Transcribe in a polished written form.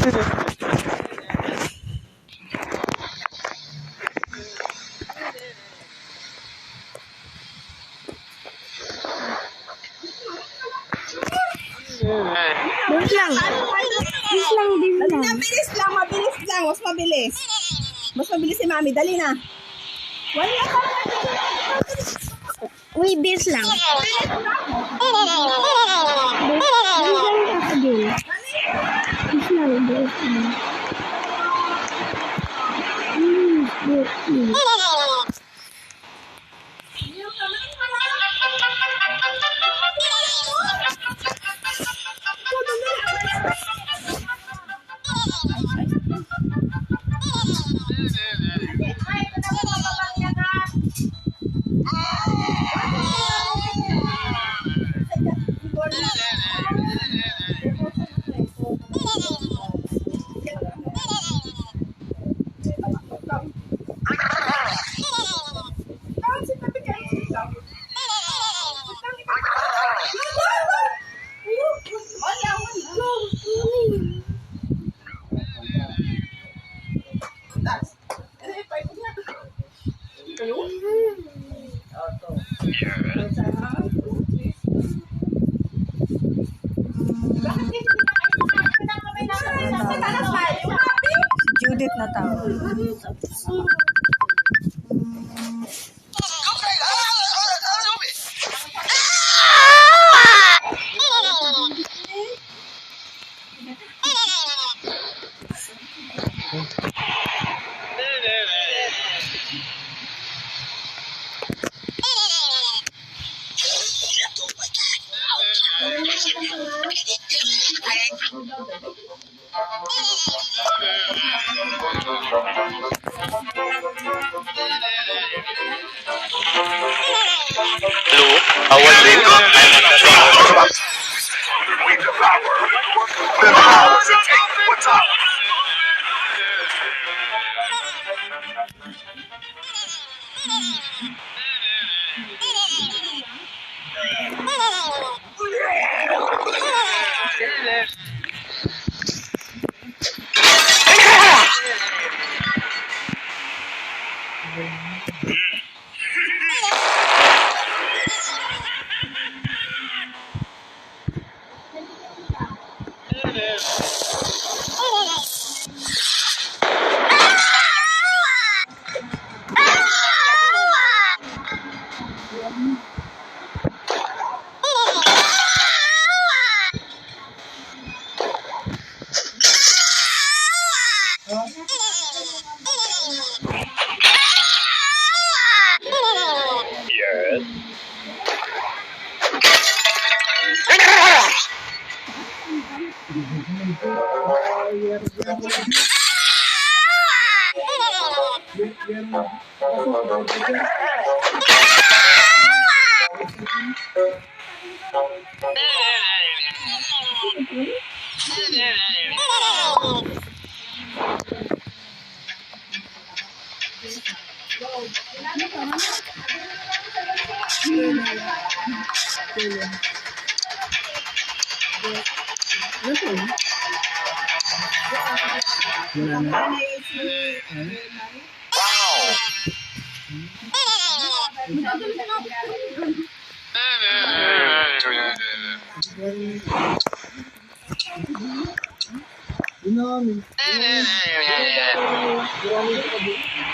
Bilis lang. Bilis lang, bilis lang. Mabilis lang, mabilis lang. Mas mabilis. Mas mabilis si Mami. Dali na. Wala ka. Uy, bilis lang. Bilis lang ako din. Bilis lang, bilis lang. Bilis lang. Judith na tao. Hello, how are you? I'm on the phone. Yes.